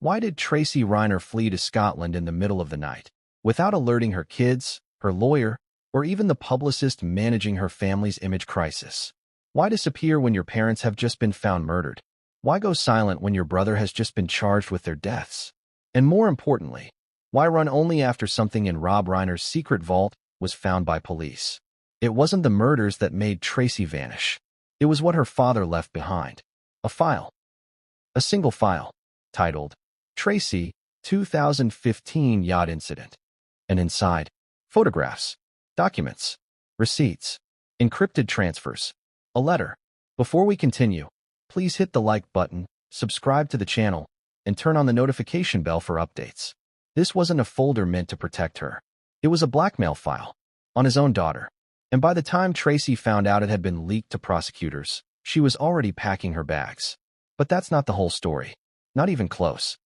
Why did Tracy Reiner flee to Scotland in the middle of the night, without alerting her kids, her lawyer, or even the publicist managing her family's image crisis? Why disappear when your parents have just been found murdered? Why go silent when your brother has just been charged with their deaths? And more importantly, why run only after something in Rob Reiner's secret vault was found by police? It wasn't the murders that made Tracy vanish. It was what her father left behind. A file. A single file, titled Tracy 2015 Yacht Incident. And inside, photographs, documents, receipts, encrypted transfers, a letter. Before we continue, please hit the like button, subscribe to the channel, and turn on the notification bell for updates. This wasn't a folder meant to protect her. It was a blackmail file on his own daughter. And by the time Tracy found out it had been leaked to prosecutors, she was already packing her bags. But that's not the whole story. Not even close.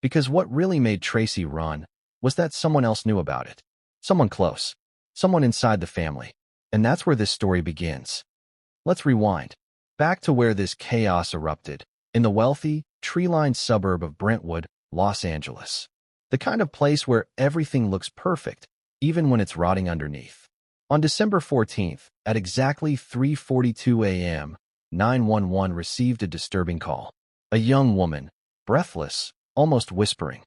Because what really made Tracy run was that someone else knew about it. Someone close. Someone inside the family. And that's where this story begins. Let's rewind. Back to where this chaos erupted, in the wealthy, tree-lined suburb of Brentwood, Los Angeles. The kind of place where everything looks perfect, even when it's rotting underneath. On December 14th, at exactly 3:42 a.m., 911 received a disturbing call. A young woman, breathless, almost whispering,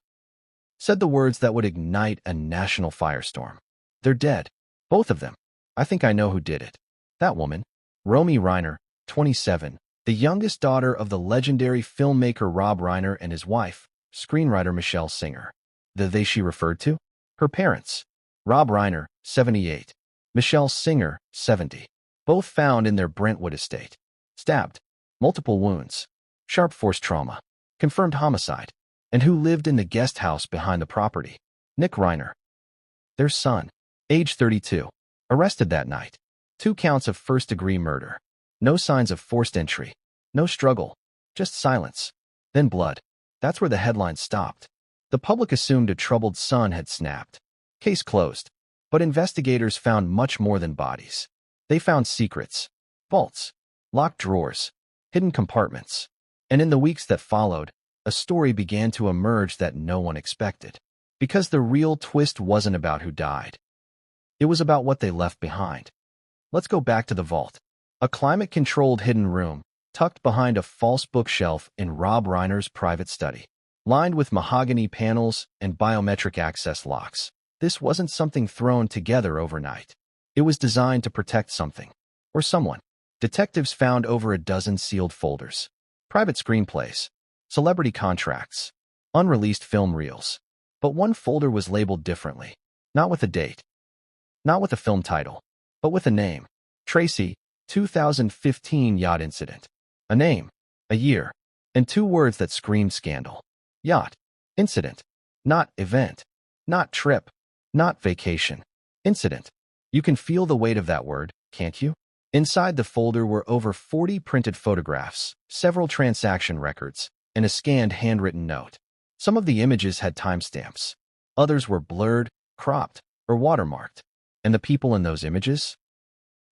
said the words that would ignite a national firestorm. They're dead. Both of them. I think I know who did it. That woman, Romy Reiner, 27, the youngest daughter of the legendary filmmaker Rob Reiner and his wife, screenwriter Michelle Singer. The they she referred to? Her parents. Rob Reiner, 78. Michelle Singer, 70. Both found in their Brentwood estate. Stabbed. Multiple wounds. Sharp force trauma. Confirmed homicide. And who lived in the guest house behind the property? Nick Reiner. Their son, age 32. Arrested that night. 2 counts of first-degree murder. No signs of forced entry. No struggle. Just silence. Then blood. That's where the headlines stopped. The public assumed a troubled son had snapped. Case closed. But investigators found much more than bodies. They found secrets, vaults, locked drawers, hidden compartments. And in the weeks that followed, a story began to emerge that no one expected. Because the real twist wasn't about who died. It was about what they left behind. Let's go back to the vault. A climate-controlled hidden room, tucked behind a false bookshelf in Rob Reiner's private study. Lined with mahogany panels and biometric access locks. This wasn't something thrown together overnight. It was designed to protect something. Or someone. Detectives found over a dozen sealed folders. Private screenplays. Celebrity contracts. Unreleased film reels. But one folder was labeled differently. Not with a date. Not with a film title. But with a name. Tracy, 2015 Yacht Incident. A name. A year. And 2 words that screamed scandal. Yacht. Incident. Not event. Not trip. Not vacation. Incident. You can feel the weight of that word, can't you? Inside the folder were over 40 printed photographs, several transaction records, and a scanned handwritten note. Some of the images had timestamps. Others were blurred, cropped, or watermarked. And the people in those images?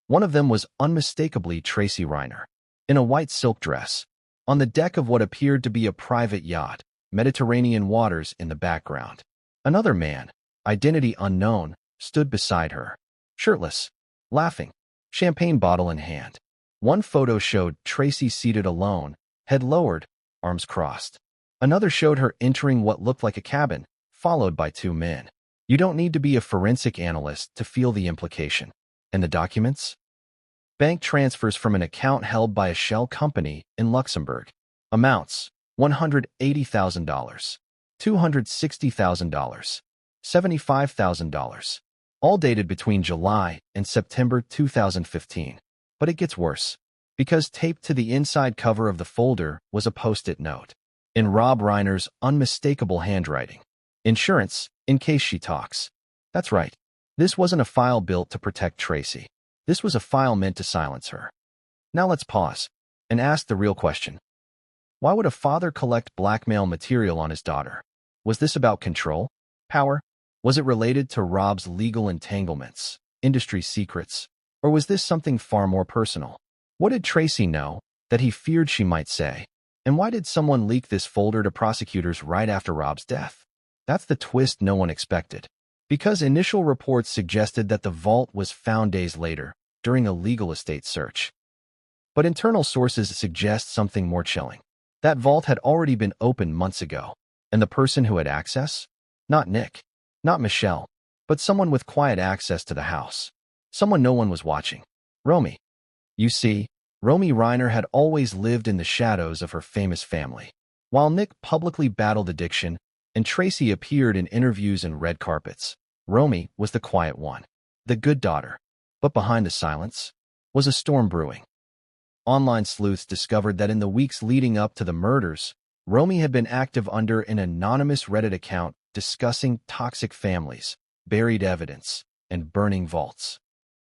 One of them was unmistakably Tracy Reiner, in a white silk dress, on the deck of what appeared to be a private yacht, Mediterranean waters in the background. Another man, identity unknown, stood beside her, shirtless, laughing, champagne bottle in hand. One photo showed Tracy seated alone, head lowered, arms crossed. Another showed her entering what looked like a cabin, followed by 2 men. You don't need to be a forensic analyst to feel the implication. And the documents? Bank transfers from an account held by a shell company in Luxembourg. Amounts: $180,000, $260,000, $75,000. All dated between July and September 2015. But it gets worse. Because taped to the inside cover of the folder was a post-it note. In Rob Reiner's unmistakable handwriting. Insurance, in case she talks. That's right. This wasn't a file built to protect Tracy. This was a file meant to silence her. Now let's pause and ask the real question. Why would a father collect blackmail material on his daughter? Was this about control? Power? Was it related to Rob's legal entanglements, industry secrets? Or was this something far more personal? What did Tracy know that he feared she might say? And why did someone leak this folder to prosecutors right after Rob's death? That's the twist no one expected. Because initial reports suggested that the vault was found days later, during a legal estate search. But internal sources suggest something more chilling. That vault had already been opened months ago, and the person who had access? Not Nick, not Michelle, but someone with quiet access to the house. Someone no one was watching. Romy. You see, Romy Reiner had always lived in the shadows of her famous family. While Nick publicly battled addiction and Tracy appeared in interviews and red carpets, Romy was the quiet one, the good daughter. But behind the silence was a storm brewing. Online sleuths discovered that in the weeks leading up to the murders, Romy had been active under an anonymous Reddit account discussing toxic families, buried evidence, and burning vaults.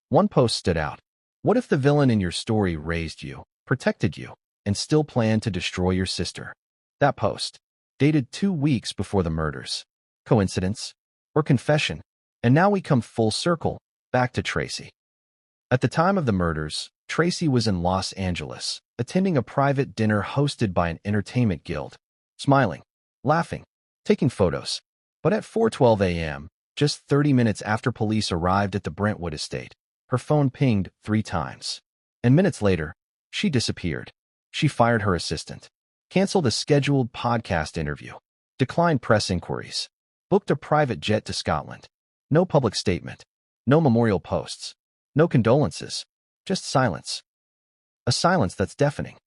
One post stood out. What if the villain in your story raised you, protected you, and still planned to destroy your sister? That post, dated 2 weeks before the murders. Coincidence? Or confession? And now we come full circle, back to Tracy. At the time of the murders, Tracy was in Los Angeles, attending a private dinner hosted by an entertainment guild, smiling, laughing, taking photos. But at 4:12 a.m., just 30 minutes after police arrived at the Brentwood estate, her phone pinged 3 times. And minutes later, she disappeared. She fired her assistant, canceled a scheduled podcast interview, declined press inquiries, booked a private jet to Scotland. No public statement, no memorial posts, no condolences, just silence. A silence that's deafening.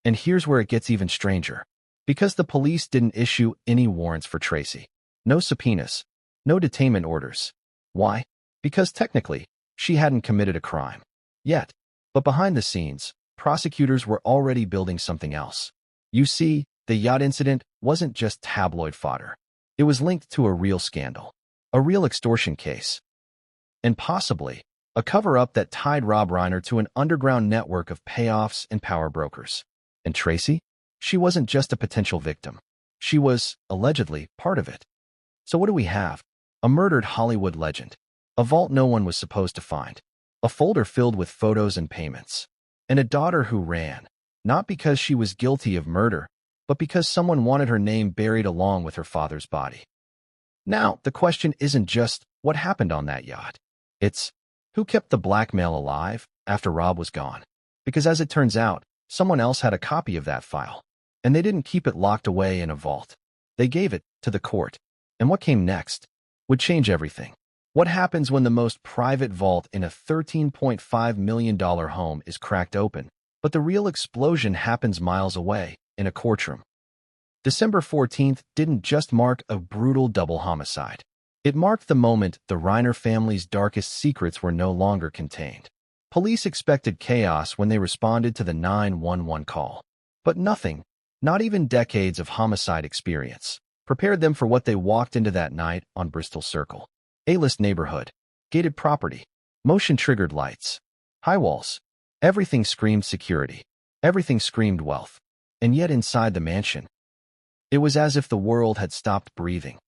And here's where it gets even stranger. Because the police didn't issue any warrants for Tracy. No subpoenas, no detainment orders. Why? Because technically, she hadn't committed a crime. Yet. But behind the scenes, prosecutors were already building something else. You see, the yacht incident wasn't just tabloid fodder. It was linked to a real scandal. A real extortion case. And possibly, a cover-up that tied Rob Reiner to an underground network of payoffs and power brokers. And Tracy? She wasn't just a potential victim. She was, allegedly, part of it. So what do we have? A murdered Hollywood legend. A vault no one was supposed to find. A folder filled with photos and payments. And a daughter who ran, not because she was guilty of murder, but because someone wanted her name buried along with her father's body. Now, the question isn't just what happened on that yacht. It's who kept the blackmail alive after Rob was gone. Because as it turns out, someone else had a copy of that file. And they didn't keep it locked away in a vault. They gave it to the court. And what came next would change everything. What happens when the most private vault in a $13.5 million home is cracked open, but the real explosion happens miles away, in a courtroom? December 14th didn't just mark a brutal double homicide. It marked the moment the Reiner family's darkest secrets were no longer contained. Police expected chaos when they responded to the 911 call. But nothing, not even decades of homicide experience, prepared them for what they walked into that night on Bristol Circle. A-list neighborhood, gated property, motion-triggered lights, high walls. Everything screamed security. Everything screamed wealth. And yet inside the mansion, it was as if the world had stopped breathing.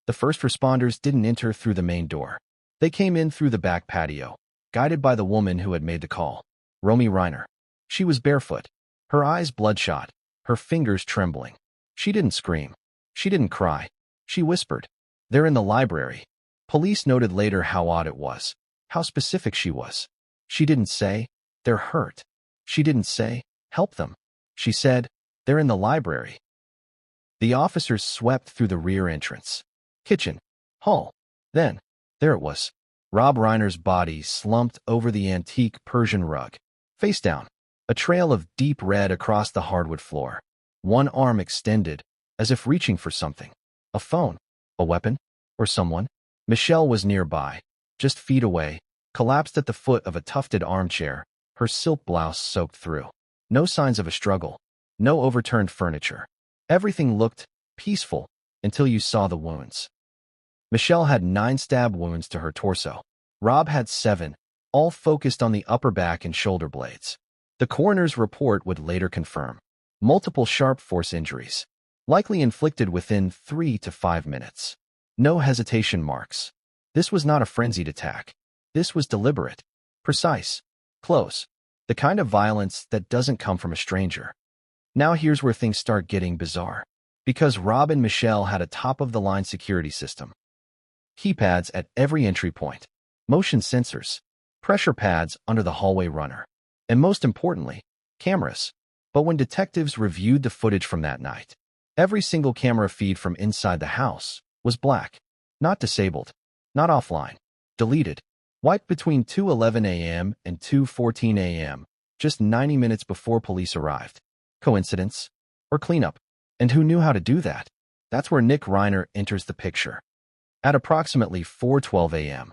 The first responders didn't enter through the main door. They came in through the back patio, guided by the woman who had made the call, Romy Reiner. She was barefoot, her eyes bloodshot, her fingers trembling. She didn't scream. She didn't cry. She whispered, "They're in the library." Police noted later how odd it was, how specific she was. She didn't say, "They're hurt." She didn't say, "Help them." She said, "They're in the library." The officers swept through the rear entrance, kitchen, hall. Then, there it was. Rob Reiner's body slumped over the antique Persian rug, face down, a trail of deep red across the hardwood floor. One arm extended, as if reaching for something. A phone, a weapon, or someone. Michelle was nearby, just feet away, collapsed at the foot of a tufted armchair, her silk blouse soaked through. No signs of a struggle, no overturned furniture. Everything looked peaceful until you saw the wounds. Michelle had 9 stab wounds to her torso. Rob had 7, all focused on the upper back and shoulder blades. The coroner's report would later confirm multiple sharp force injuries, likely inflicted within 3 to 5 minutes. No hesitation marks. This was not a frenzied attack. This was deliberate, precise, close, the kind of violence that doesn't come from a stranger. Now here's where things start getting bizarre. Because Rob and Michelle had a top-of-the-line security system. Keypads at every entry point, motion sensors, pressure pads under the hallway runner, and most importantly, cameras. But when detectives reviewed the footage from that night, every single camera feed from inside the house was black, not disabled, not offline, deleted, wiped between 2:11 a.m. and 2:14 a.m., just 90 minutes before police arrived. Coincidence? Or cleanup? And who knew how to do that? That's where Nick Reiner enters the picture. At approximately 4:12 a.m.,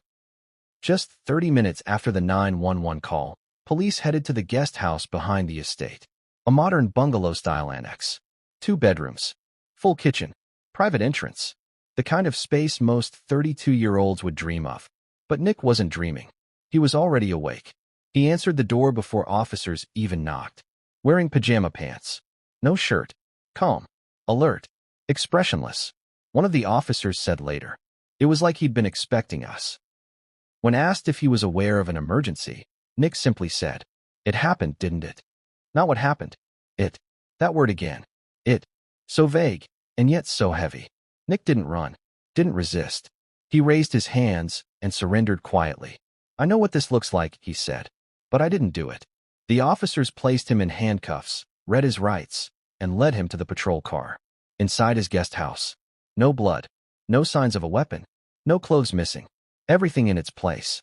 just 30 minutes after the 911 call, police headed to the guest house behind the estate. A modern bungalow-style annex. 2 bedrooms. Full kitchen. Private entrance. The kind of space most 32-year-olds would dream of. But Nick wasn't dreaming. He was already awake. He answered the door before officers even knocked. Wearing pajama pants. No shirt. Calm. Alert. Expressionless. One of the officers said later. It was like he'd been expecting us. When asked if he was aware of an emergency, Nick simply said, "It happened, didn't it?" Not what happened. It. That word again. It. So vague, and yet so heavy. Nick didn't run. Didn't resist. He raised his hands and surrendered quietly. "I know what this looks like," he said. "But I didn't do it." The officers placed him in handcuffs, read his rights, and led him to the patrol car. Inside his guest house. No blood. No signs of a weapon. No clothes missing. Everything in its place.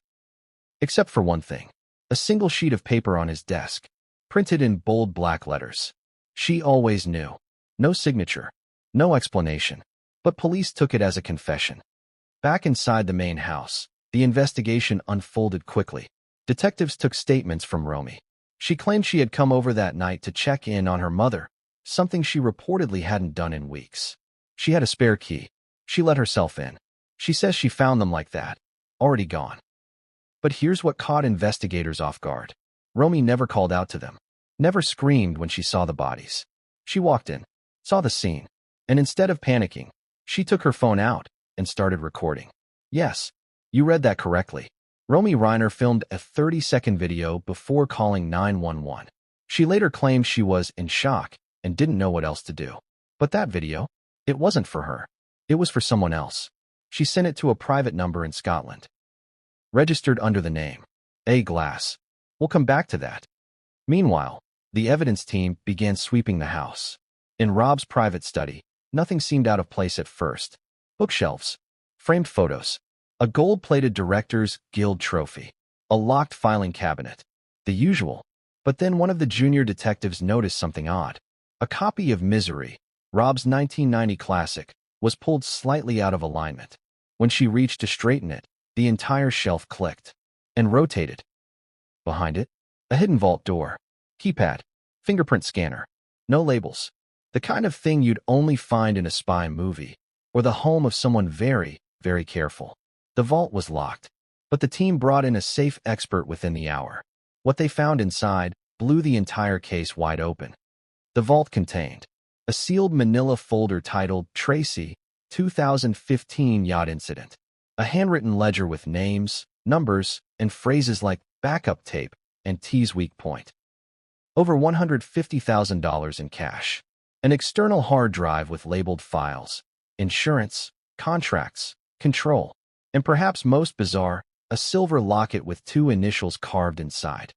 Except for one thing. A single sheet of paper on his desk. Printed in bold black letters. "She always knew." No signature. No explanation. But police took it as a confession. Back inside the main house, the investigation unfolded quickly. Detectives took statements from Romy. She claimed she had come over that night to check in on her mother, something she reportedly hadn't done in weeks. She had a spare key. She let herself in. She says she found them like that, already gone. But here's what caught investigators off guard. Romy never called out to them, never screamed when she saw the bodies. She walked in, saw the scene, and instead of panicking, she took her phone out and started recording. Yes, you read that correctly. Romy Reiner filmed a 30-second video before calling 911. She later claimed she was in shock and didn't know what else to do. But that video, it wasn't for her. It was for someone else. She sent it to a private number in Scotland. Registered under the name A. Glass. We'll come back to that. Meanwhile, the evidence team began sweeping the house. In Rob's private study, nothing seemed out of place at first. Bookshelves, framed photos, a gold-plated Directors Guild trophy, a locked filing cabinet. The usual. But then one of the junior detectives noticed something odd. A copy of Misery, Rob's 1990 classic, was pulled slightly out of alignment. When she reached to straighten it, the entire shelf clicked and rotated. Behind it, a hidden vault door, keypad, fingerprint scanner, no labels. The kind of thing you'd only find in a spy movie or the home of someone very, very careful. The vault was locked, but the team brought in a safe expert within the hour. What they found inside blew the entire case wide open. The vault contained a sealed manila folder titled Tracy, 2015 Yacht Incident, a handwritten ledger with names, numbers, and phrases like backup tape and T's weak point. Over $150,000 in cash. An external hard drive with labeled files, insurance, contracts, control, and perhaps most bizarre, a silver locket with 2 initials carved inside.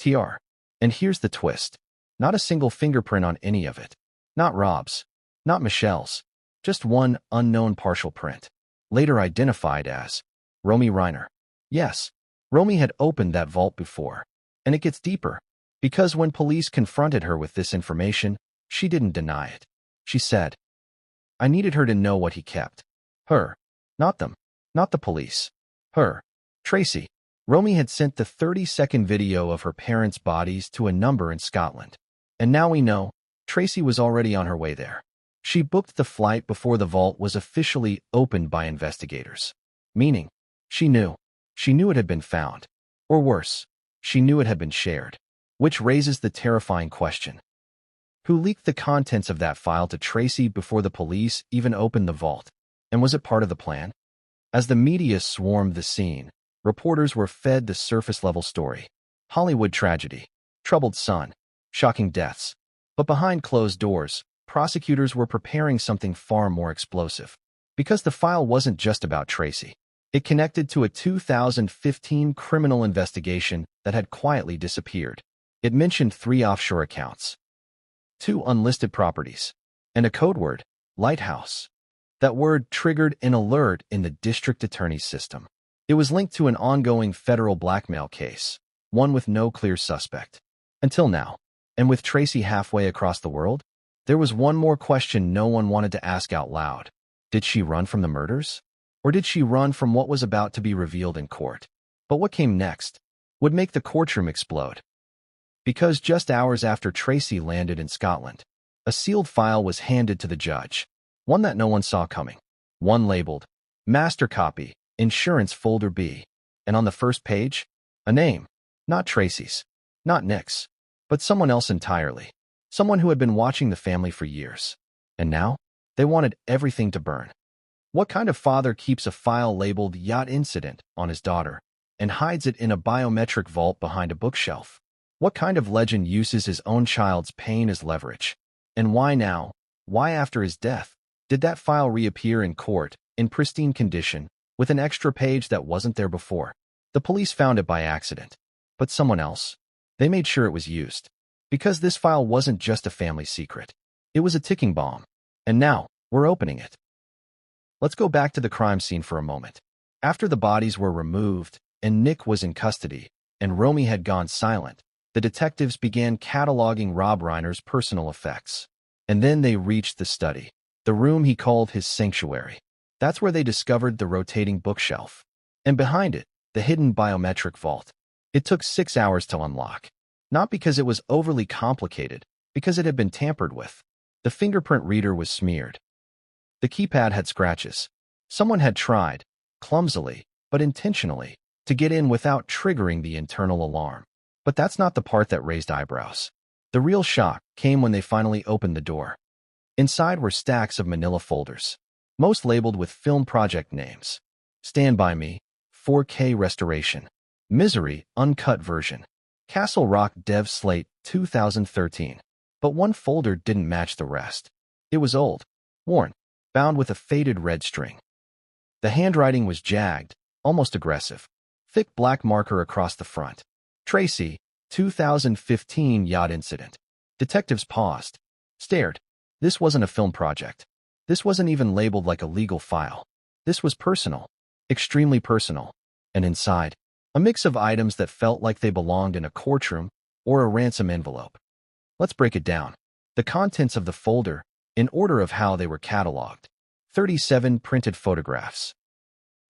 TR. And here's the twist. Not a single fingerprint on any of it. Not Rob's. Not Michelle's. Just one unknown partial print. Later identified as Romy Reiner. Yes, Romy had opened that vault before. And it gets deeper. Because when police confronted her with this information, she didn't deny it. She said, "I needed her to know what he kept." Her. Not them. Not the police. Her. Tracy. Romy had sent the 30-second video of her parents' bodies to a number in Scotland. And now we know, Tracy was already on her way there. She booked the flight before the vault was officially opened by investigators. Meaning, she knew. She knew it had been found. Or worse, she knew it had been shared. Which raises the terrifying question. Who leaked the contents of that file to Tracy before the police even opened the vault? And was it part of the plan? As the media swarmed the scene, reporters were fed the surface-level story. Hollywood tragedy. Troubled son. Shocking deaths. But behind closed doors, prosecutors were preparing something far more explosive. Because the file wasn't just about Tracy. It connected to a 2015 criminal investigation that had quietly disappeared. It mentioned 3 offshore accounts, 2 unlisted properties, and a code word, lighthouse. That word triggered an alert in the district attorney's system. It was linked to an ongoing federal blackmail case, one with no clear suspect. Until now. And with Tracy halfway across the world, there was one more question no one wanted to ask out loud. Did she run from the murders? Or did she run from what was about to be revealed in court? But what came next would make the courtroom explode. Because just hours after Tracy landed in Scotland, a sealed file was handed to the judge, one that no one saw coming. One labeled, Master Copy, Insurance Folder B. And on the first page, a name, not Tracy's, not Nick's, but someone else entirely. Someone who had been watching the family for years. And now, they wanted everything to burn. What kind of father keeps a file labeled Yacht Incident on his daughter and hides it in a biometric vault behind a bookshelf? What kind of legend uses his own child's pain as leverage? And why now? Why after his death? Did that file reappear in court, in pristine condition, with an extra page that wasn't there before? The police found it by accident. But someone else? They made sure it was used. Because this file wasn't just a family secret. It was a ticking bomb. And now, we're opening it. Let's go back to the crime scene for a moment. After the bodies were removed, and Nick was in custody, and Romy had gone silent, the detectives began cataloging Rob Reiner's personal effects. And then they reached the study, the room he called his sanctuary. That's where they discovered the rotating bookshelf. And behind it, the hidden biometric vault. It took 6 hours to unlock. Not because it was overly complicated, because it had been tampered with. The fingerprint reader was smeared. The keypad had scratches. Someone had tried, clumsily, but intentionally, to get in without triggering the internal alarm. But that's not the part that raised eyebrows. The real shock came when they finally opened the door. Inside were stacks of manila folders, most labeled with film project names. Stand By Me, 4K Restoration. Misery, Uncut Version. Castle Rock Dev Slate, 2013. But one folder didn't match the rest. It was old, worn, bound with a faded red string. The handwriting was jagged, almost aggressive. Thick black marker across the front. Tracy, 2015 Yacht Incident. Detectives paused, stared. This wasn't a film project. This wasn't even labeled like a legal file. This was personal, extremely personal. And inside, a mix of items that felt like they belonged in a courtroom or a ransom envelope. Let's break it down. The contents of the folder, in order of how they were cataloged. 37 printed photographs.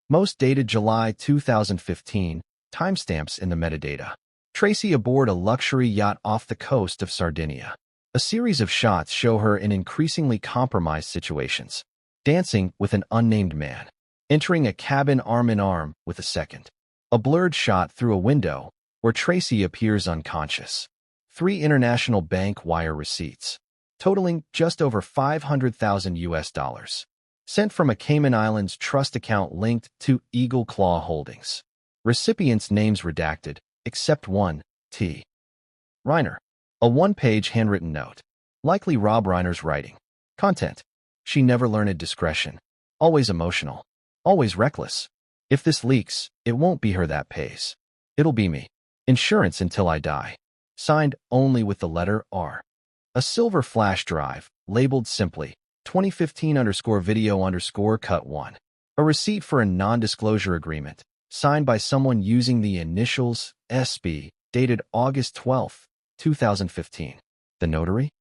Most dated July 2015, timestamps in the metadata. Tracy aboard a luxury yacht off the coast of Sardinia. A series of shots show her in increasingly compromised situations. Dancing with an unnamed man. Entering a cabin arm in arm with a second. A blurred shot through a window where Tracy appears unconscious. 3 international bank wire receipts, totaling just over $500,000, sent from a Cayman Islands trust account linked to Eagle Claw Holdings. Recipients' names redacted, except one, T. Reiner. A 1-page handwritten note. Likely Rob Reiner's writing. Content. She never learned discretion. Always emotional. Always reckless. If this leaks, it won't be her that pays. It'll be me. Insurance until I die. Signed only with the letter R. A silver flash drive, labeled simply, 2015_video_cut 1. A receipt for a non-disclosure agreement, signed by someone using the initials SB, dated August 12, 2015. The notary?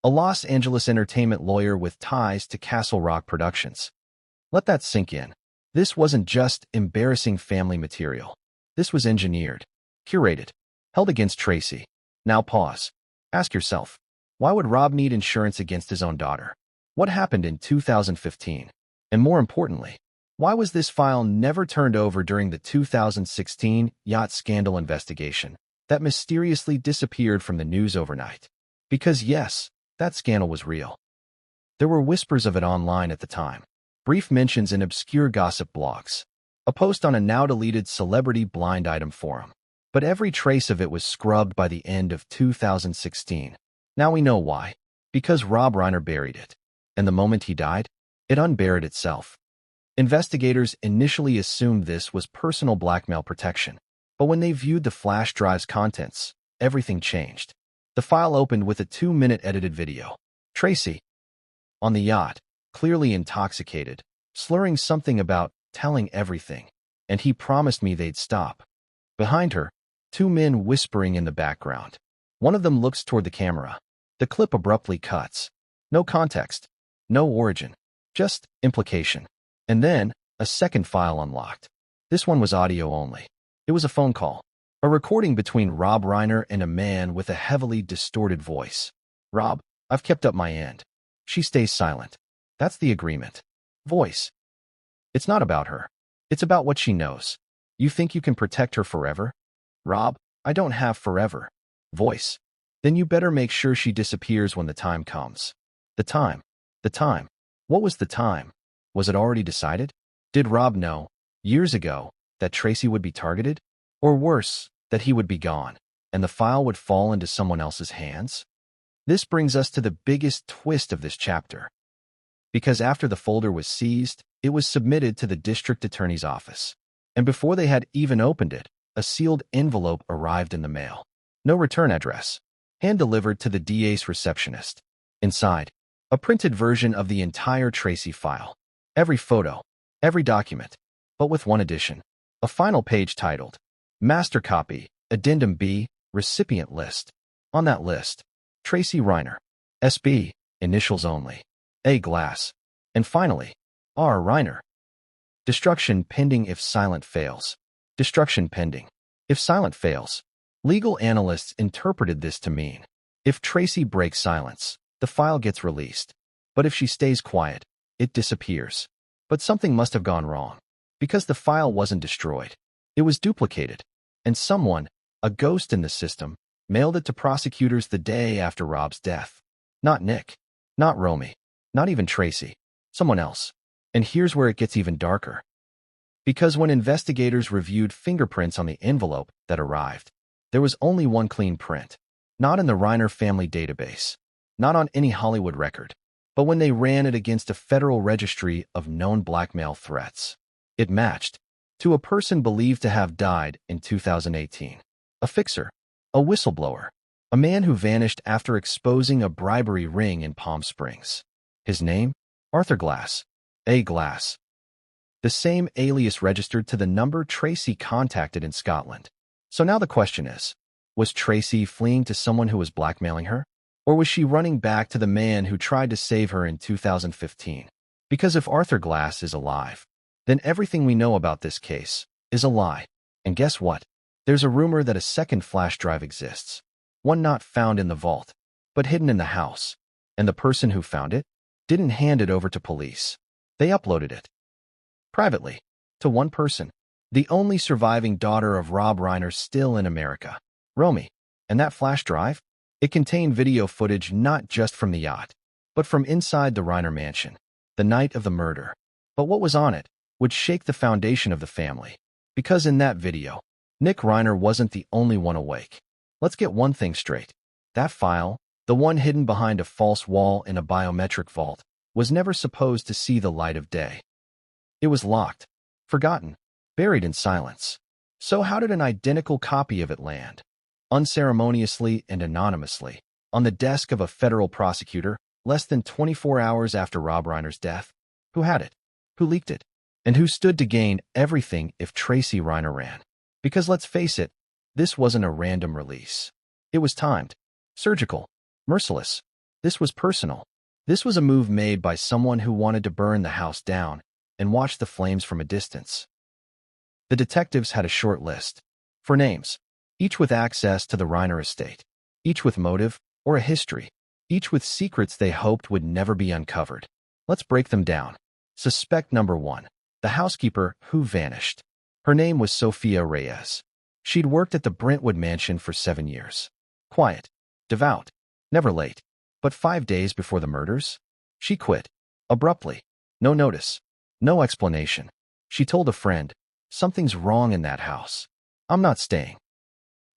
A Los Angeles entertainment lawyer with ties to Castle Rock Productions. Let that sink in. This wasn't just embarrassing family material. This was engineered, curated, held against Tracy. Now pause. Ask yourself, why would Rob need insurance against his own daughter? What happened in 2015? And more importantly, why was this file never turned over during the 2016 yacht scandal investigation that mysteriously disappeared from the news overnight? Because yes, that scandal was real. There were whispers of it online at the time. Brief mentions in obscure gossip blogs. A post on a now-deleted celebrity blind item forum. But every trace of it was scrubbed by the end of 2016. Now we know why. Because Rob Reiner buried it. And the moment he died, it unburied itself. Investigators initially assumed this was personal blackmail protection, but when they viewed the flash drive's contents, everything changed. The file opened with a 2-minute edited video. Tracy, on the yacht, clearly intoxicated, slurring something about telling everything, and he promised me they'd stop. Behind her, 2 men whispering in the background. One of them looks toward the camera. The clip abruptly cuts. No context, no origin, just implication. And then, a second file unlocked. This one was audio only. It was a phone call. A recording between Rob Reiner and a man with a heavily distorted voice. Rob, I've kept up my end. She stays silent. That's the agreement. Voice. It's not about her. It's about what she knows. You think you can protect her forever? Rob, I don't have forever. Voice. Then you better make sure she disappears when the time comes. The time. The time. What was the time? Was it already decided? Did Rob know, years ago, that Tracy would be targeted? Or worse, that he would be gone, and the file would fall into someone else's hands? This brings us to the biggest twist of this chapter. Because after the folder was seized, it was submitted to the district attorney's office. And before they had even opened it, a sealed envelope arrived in the mail. No return address. Hand-delivered to the DA's receptionist. Inside, a printed version of the entire Tracy file. Every photo, every document, but with one addition. A final page titled, Master Copy, Addendum B, Recipient List. On that list, Tracy Reiner, SB, initials only, A. Glass, and finally, R. Reiner. Destruction pending if silent fails. Destruction pending. If silent fails. Legal analysts interpreted this to mean, if Tracy breaks silence, the file gets released. But if she stays quiet, it disappears. But something must have gone wrong. Because the file wasn't destroyed. It was duplicated. And someone, a ghost in the system, mailed it to prosecutors the day after Rob's death. Not Nick. Not Romy. Not even Tracy. Someone else. And here's where it gets even darker. Because when investigators reviewed fingerprints on the envelope that arrived, there was only one clean print. Not in the Reiner family database. Not on any Hollywood record. But when they ran it against a federal registry of known blackmail threats, it matched to a person believed to have died in 2018. A fixer. A whistleblower. A man who vanished after exposing a bribery ring in Palm Springs. His name? Arthur Glass. A. Glass. The same alias registered to the number Tracy contacted in Scotland. So now the question is, was Tracy fleeing to someone who was blackmailing her? Or was she running back to the man who tried to save her in 2015? Because if Arthur Glass is alive, then everything we know about this case is a lie. And guess what? There's a rumor that a second flash drive exists. One not found in the vault, but hidden in the house. And the person who found it didn't hand it over to police. They uploaded it privately to one person, the only surviving daughter of Rob Reiner still in America, Romy. And that flash drive? It contained video footage not just from the yacht, but from inside the Reiner mansion, the night of the murder. But what was on it would shake the foundation of the family. Because in that video, Nick Reiner wasn't the only one awake. Let's get one thing straight. That file, the one hidden behind a false wall in a biometric vault, was never supposed to see the light of day. It was locked, forgotten, buried in silence. So how did an identical copy of it land? Unceremoniously and anonymously, on the desk of a federal prosecutor, less than 24 hours after Rob Reiner's death? Who had it? Who leaked it? And who stood to gain everything if Tracy Reiner ran? Because let's face it, this wasn't a random release. It was timed, surgical, merciless. This was personal. This was a move made by someone who wanted to burn the house down and watch the flames from a distance. The detectives had a short list. For names. Each with access to the Reiner estate. Each with motive or a history. Each with secrets they hoped would never be uncovered. Let's break them down. Suspect number 1. The housekeeper who vanished. Her name was Sophia Reyes. She'd worked at the Brentwood mansion for 7 years. Quiet, devout, never late. But 5 days before the murders, she quit. Abruptly. No notice. No explanation. She told a friend, something's wrong in that house. I'm not staying.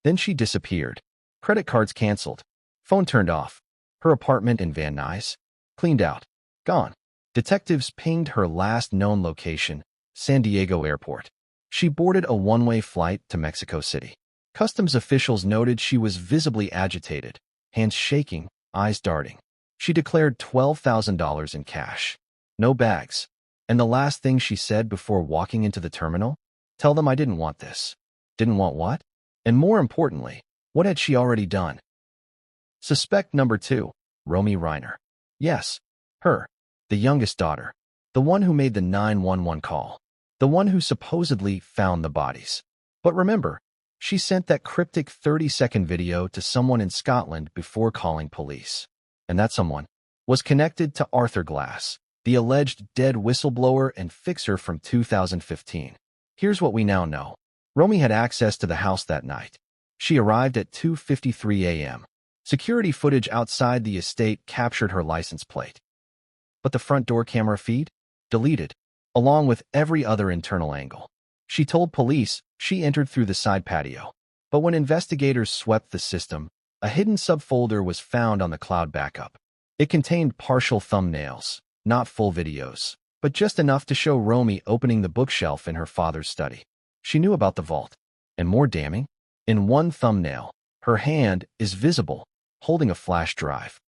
Then she disappeared. Credit cards canceled. Phone turned off. Her apartment in Van Nuys? Cleaned out. Gone. Detectives pinged her last known location, San Diego Airport. She boarded a one-way flight to Mexico City. Customs officials noted she was visibly agitated, hands shaking, eyes darting. She declared $12,000 in cash. No bags. And the last thing she said before walking into the terminal? Tell them I didn't want this. Didn't want what? And more importantly, what had she already done? Suspect number 2, Romy Reiner. Yes, her. The youngest daughter. The one who made the 911 call. The one who supposedly found the bodies. But remember, she sent that cryptic 30-second video to someone in Scotland before calling police. And that someone was connected to Arthur Glass, the alleged dead whistleblower and fixer from 2015. Here's what we now know. Romy had access to the house that night. She arrived at 2:53 a.m. Security footage outside the estate captured her license plate. But the front door camera feed? Deleted, along with every other internal angle. She told police she entered through the side patio. But when investigators swept the system, a hidden subfolder was found on the cloud backup. It contained partial thumbnails, not full videos, but just enough to show Romy opening the bookshelf in her father's study. She knew about the vault. And more damning, in one thumbnail, her hand is visible, holding a flash drive.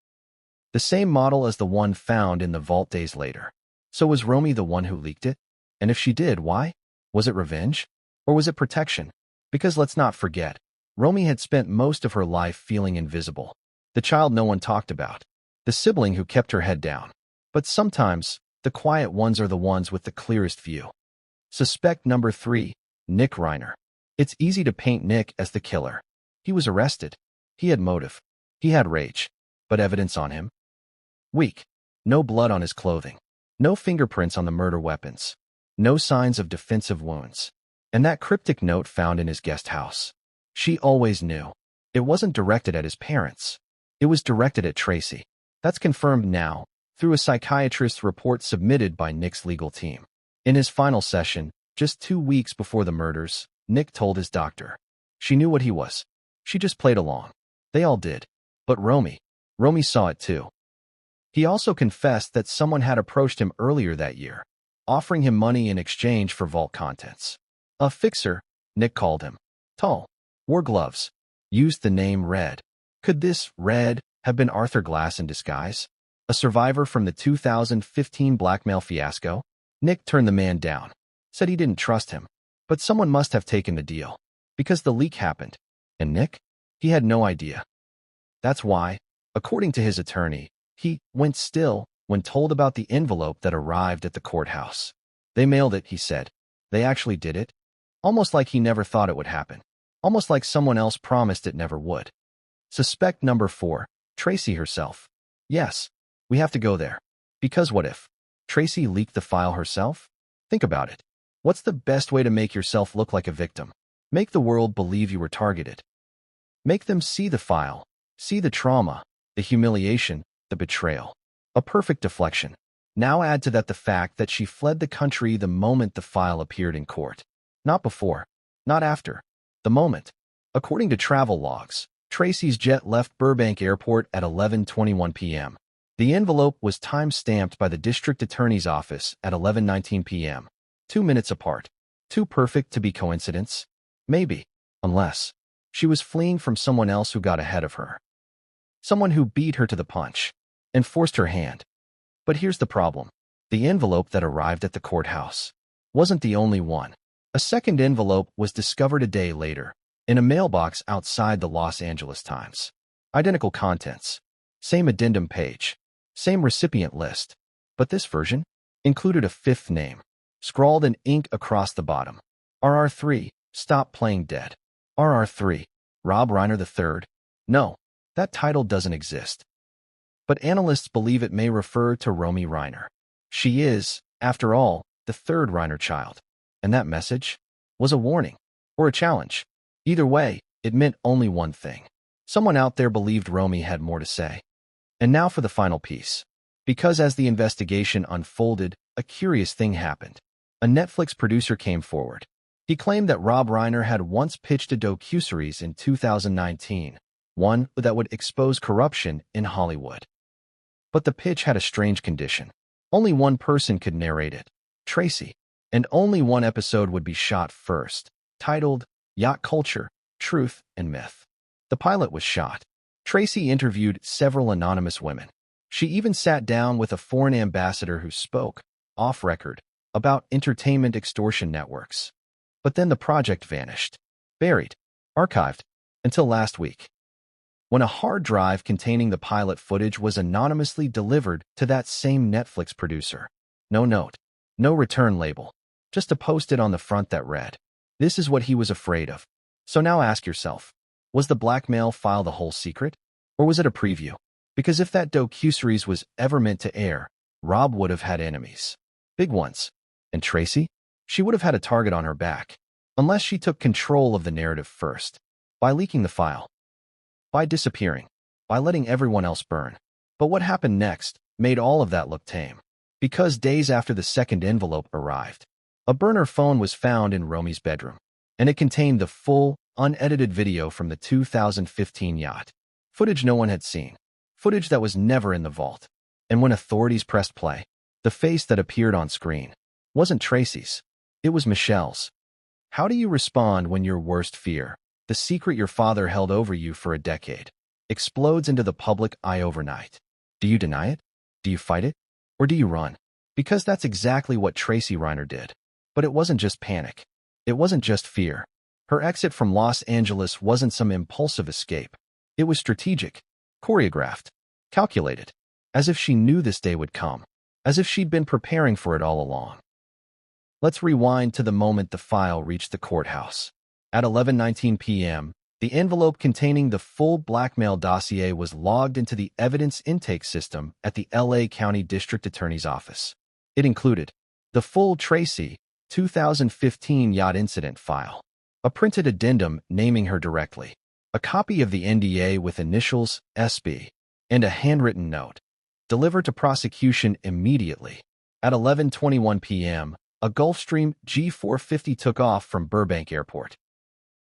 The same model as the one found in the vault days later. So was Romy the one who leaked it? And if she did, why? Was it revenge? Or was it protection? Because let's not forget, Romy had spent most of her life feeling invisible. The child no one talked about. The sibling who kept her head down. But sometimes, the quiet ones are the ones with the clearest view. Suspect number 3, Nick Reiner. It's easy to paint Nick as the killer. He was arrested. He had motive. He had rage. But evidence on him? Weak. No blood on his clothing. No fingerprints on the murder weapons. No signs of defensive wounds. And that cryptic note found in his guest house. She always knew. It wasn't directed at his parents. It was directed at Tracy. That's confirmed now, through a psychiatrist's report submitted by Nick's legal team. In his final session, just 2 weeks before the murders, Nick told his doctor. She knew what he was. She just played along. They all did. But Romy saw it too. He also confessed that someone had approached him earlier that year, offering him money in exchange for vault contents. A fixer, Nick called him. Tall. Wore gloves. Used the name Red. Could this Red have been Arthur Glass in disguise? A survivor from the 2015 blackmail fiasco? Nick turned the man down. Said he didn't trust him. But someone must have taken the deal. Because the leak happened. And Nick? He had no idea. That's why, according to his attorney, he went still when told about the envelope that arrived at the courthouse. They mailed it, he said. They actually did it. Almost like he never thought it would happen. Almost like someone else promised it never would. Suspect number 4, Tracy herself. Yes, we have to go there. Because what if Tracy leaked the file herself? Think about it. What's the best way to make yourself look like a victim? Make the world believe you were targeted. Make them see the file, see the trauma, the humiliation, the betrayal. A perfect deflection. Now add to that the fact that she fled the country the moment the file appeared in court. Not before. Not after. The moment. According to travel logs, Tracy's jet left Burbank Airport at 11:21 p.m. The envelope was time-stamped by the district attorney's office at 11:19 p.m. 2 minutes apart. Too perfect to be coincidence? Maybe. Unless she was fleeing from someone else who got ahead of her. Someone who beat her to the punch and forced her hand. But here's the problem. The envelope that arrived at the courthouse wasn't the only one. A second envelope was discovered a day later in a mailbox outside the Los Angeles Times. Identical contents. Same addendum page. Same recipient list. But this version included a 5th name, scrawled in ink across the bottom. RR3, Stop Playing Dead. RR3, Rob Reiner III? No, that title doesn't exist. But analysts believe it may refer to Romy Reiner. She is, after all, the 3rd Reiner child. And that message was a warning or a challenge. Either way, it meant only one thing. Someone out there believed Romy had more to say. And now for the final piece. Because as the investigation unfolded, a curious thing happened. A Netflix producer came forward. He claimed that Rob Reiner had once pitched a docuseries in 2019, one that would expose corruption in Hollywood. But the pitch had a strange condition. Only one person could narrate it, Tracy, and only one episode would be shot first, titled Yacht Culture, Truth and Myth. The pilot was shot. Tracy interviewed several anonymous women. She even sat down with a foreign ambassador who spoke, off record, about entertainment extortion networks. But then the project vanished, buried, archived, until last week, when a hard drive containing the pilot footage was anonymously delivered to that same Netflix producer. No note, no return label, just a post-it on the front that read, "This is what he was afraid of." So now ask yourself, was the blackmail file the whole secret? Or was it a preview? Because if that docuseries was ever meant to air, Rob would have had enemies. Big ones. And Tracy? She would have had a target on her back. Unless she took control of the narrative first. By leaking the file. By disappearing. By letting everyone else burn. But what happened next made all of that look tame. Because days after the second envelope arrived, a burner phone was found in Romy's bedroom. And it contained the full, unedited video from the 2015 yacht. Footage no one had seen. Footage that was never in the vault. And when authorities pressed play, the face that appeared on screen wasn't Tracy's. It was Michelle's. How do you respond when your worst fear, the secret your father held over you for a decade, explodes into the public eye overnight? Do you deny it? Do you fight it? Or do you run? Because that's exactly what Tracy Reiner did. But it wasn't just panic. It wasn't just fear. Her exit from Los Angeles wasn't some impulsive escape. It was strategic, choreographed, calculated, as if she knew this day would come, as if she'd been preparing for it all along. Let's rewind to the moment the file reached the courthouse. At 11:19 p.m., the envelope containing the full blackmail dossier was logged into the evidence intake system at the LA County District Attorney's Office. It included the full Tracy 2015 yacht incident file, a printed addendum naming her directly, a copy of the NDA with initials SB, and a handwritten note, delivered to prosecution immediately. At 11:21 p.m., a Gulfstream G450 took off from Burbank Airport.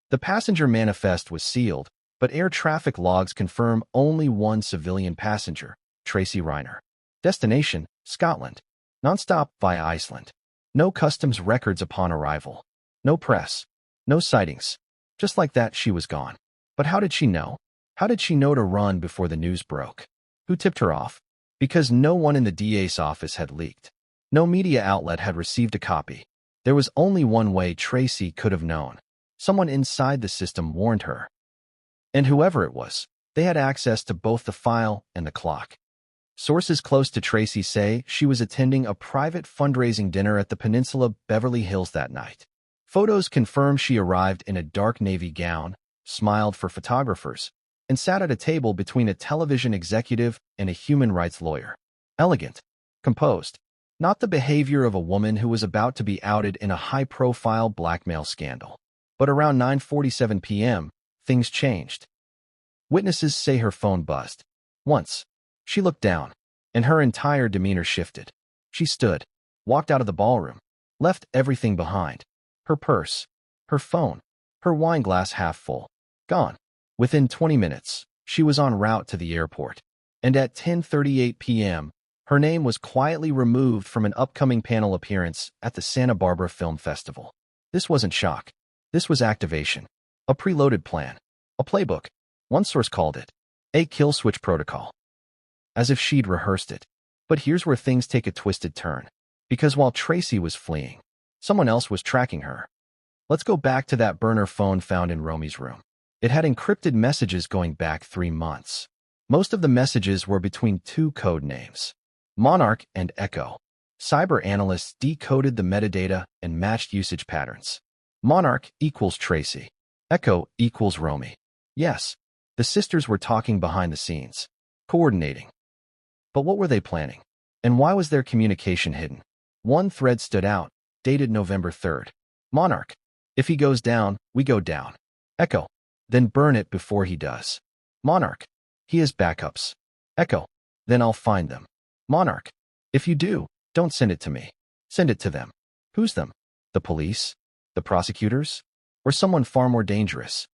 The passenger manifest was sealed, but air traffic logs confirm only one civilian passenger, Tracy Reiner. Destination, Scotland. Nonstop via Iceland. No customs records upon arrival. No press. No sightings. Just like that, she was gone. But how did she know? How did she know to run before the news broke? Who tipped her off? Because no one in the DA's office had leaked. No media outlet had received a copy. There was only one way Tracy could have known. Someone inside the system warned her. And whoever it was, they had access to both the file and the clock. Sources close to Tracy say she was attending a private fundraising dinner at the Peninsula Beverly Hills that night. Photos confirm she arrived in a dark navy gown, smiled for photographers, and sat at a table between a television executive and a human rights lawyer. Elegant, composed, not the behavior of a woman who was about to be outed in a high-profile blackmail scandal. But around 9:47 p.m., things changed. Witnesses say her phone buzzed. Once. She looked down, and her entire demeanor shifted. She stood, walked out of the ballroom, left everything behind. Her purse, her phone, her wine glass half full. Gone. Within 20 minutes, she was en route to the airport. And at 10:38 p.m., her name was quietly removed from an upcoming panel appearance at the Santa Barbara Film Festival. This wasn't shock. This was activation. A preloaded plan. A playbook. One source called it a kill switch protocol. As if she'd rehearsed it. But here's where things take a twisted turn. Because while Tracy was fleeing, someone else was tracking her. Let's go back to that burner phone found in Romy's room. It had encrypted messages going back 3 months. Most of the messages were between two code names, Monarch and Echo. Cyber analysts decoded the metadata and matched usage patterns. Monarch equals Tracy. Echo equals Romy. Yes, the sisters were talking behind the scenes, coordinating. But what were they planning? And why was their communication hidden? One thread stood out, dated November 3rd. Monarch, if he goes down, we go down. Echo, then burn it before he does. Monarch, he has backups. Echo, then I'll find them. Monarch, if you do, don't send it to me. Send it to them. Who's them? The police? The prosecutors? Or someone far more dangerous?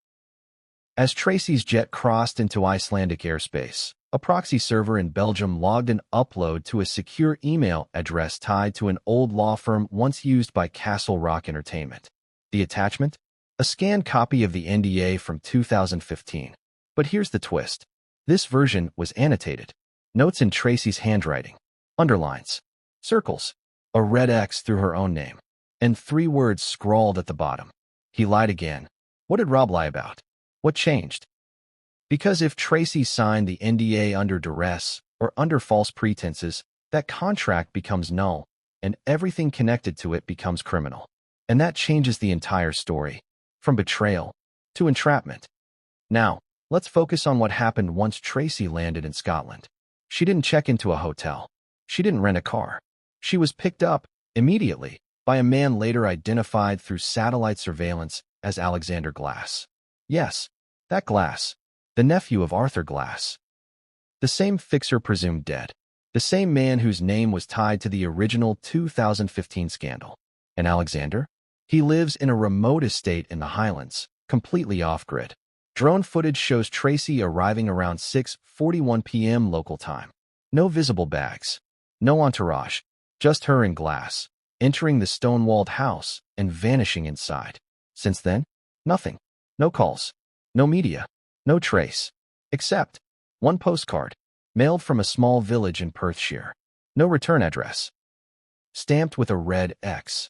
As Tracy's jet crossed into Icelandic airspace, a proxy server in Belgium logged an upload to a secure email address tied to an old law firm once used by Castle Rock Entertainment. The attachment? A scanned copy of the NDA from 2015. But here's the twist. This version was annotated. Notes in Tracy's handwriting. Underlines. Circles. A red X through her own name. And 3 words scrawled at the bottom. He lied again. What did Rob lie about? What changed? Because if Tracy signed the NDA under duress or under false pretenses, that contract becomes null, and everything connected to it becomes criminal. And that changes the entire story, from betrayal to entrapment. Now, let's focus on what happened once Tracy landed in Scotland. She didn't check into a hotel. She didn't rent a car. She was picked up, immediately, by a man later identified through satellite surveillance as Alexander Glass. Yes, that Glass, the nephew of Arthur Glass. The same fixer presumed dead. The same man whose name was tied to the original 2015 scandal. And Alexander? He lives in a remote estate in the Highlands, completely off-grid. Drone footage shows Tracy arriving around 6:41 p.m. local time. No visible bags. No entourage. Just her and Glass, entering the stone-walled house and vanishing inside. Since then, nothing. No calls. No media. No trace. Except one postcard, mailed from a small village in Perthshire. No return address. Stamped with a red X.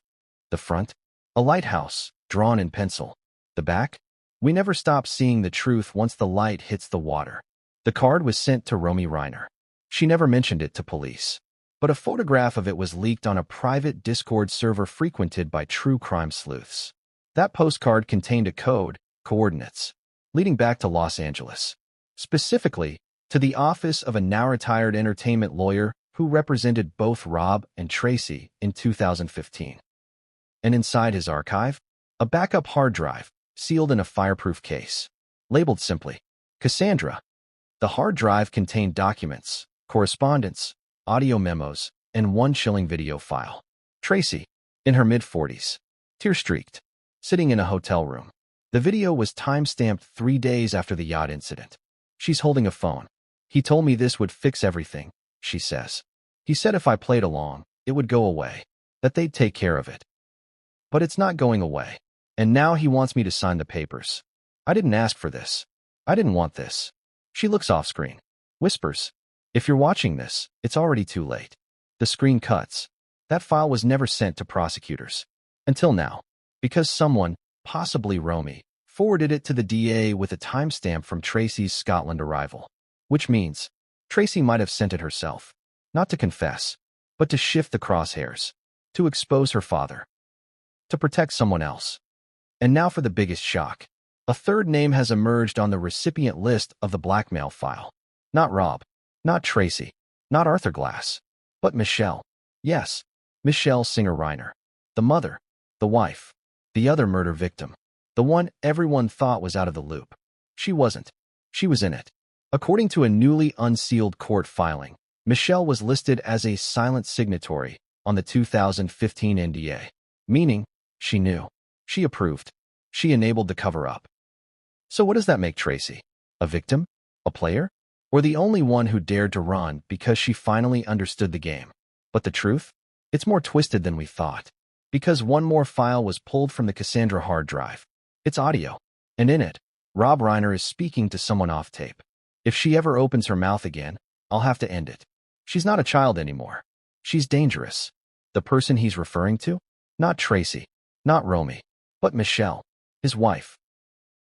The front? A lighthouse, drawn in pencil. The back? We never stop seeing the truth once the light hits the water. The card was sent to Romy Reiner. She never mentioned it to police. But a photograph of it was leaked on a private Discord server frequented by true crime sleuths. That postcard contained a code, coordinates, leading back to Los Angeles. Specifically, to the office of a now-retired entertainment lawyer who represented both Rob and Tracy in 2015. And inside his archive, a backup hard drive, sealed in a fireproof case, labeled simply, Cassandra. The hard drive contained documents, correspondence, audio memos, and one chilling video file. Tracy, in her mid-40s, tear-streaked, sitting in a hotel room. The video was time-stamped 3 days after the yacht incident. She's holding a phone. He told me this would fix everything, she says. He said if I played along, it would go away, that they'd take care of it. But it's not going away. And now he wants me to sign the papers. I didn't ask for this. I didn't want this. She looks off-screen. Whispers. If you're watching this, it's already too late. The screen cuts. That file was never sent to prosecutors. Until now. Because someone, possibly Romy, forwarded it to the DA with a timestamp from Tracy's Scotland arrival. Which means, Tracy might have sent it herself. Not to confess, but to shift the crosshairs. To expose her father. To protect someone else. And now for the biggest shock. A third name has emerged on the recipient list of the blackmail file. Not Rob. Not Tracy. Not Arthur Glass. But Michelle. Yes, Michelle Singer Reiner. The mother. The wife. The other murder victim. The one everyone thought was out of the loop. She wasn't. She was in it. According to a newly unsealed court filing, Michelle was listed as a silent signatory on the 2015 NDA. Meaning, she knew. She approved. She enabled the cover-up. So what does that make Tracy? A victim? A player? Or the only one who dared to run because she finally understood the game? But the truth? It's more twisted than we thought. Because one more file was pulled from the Cassandra hard drive. It's audio. And in it, Rob Reiner is speaking to someone off tape. If she ever opens her mouth again, I'll have to end it. She's not a child anymore. She's dangerous. The person he's referring to? Not Tracy. Not Romy. But Michelle. His wife.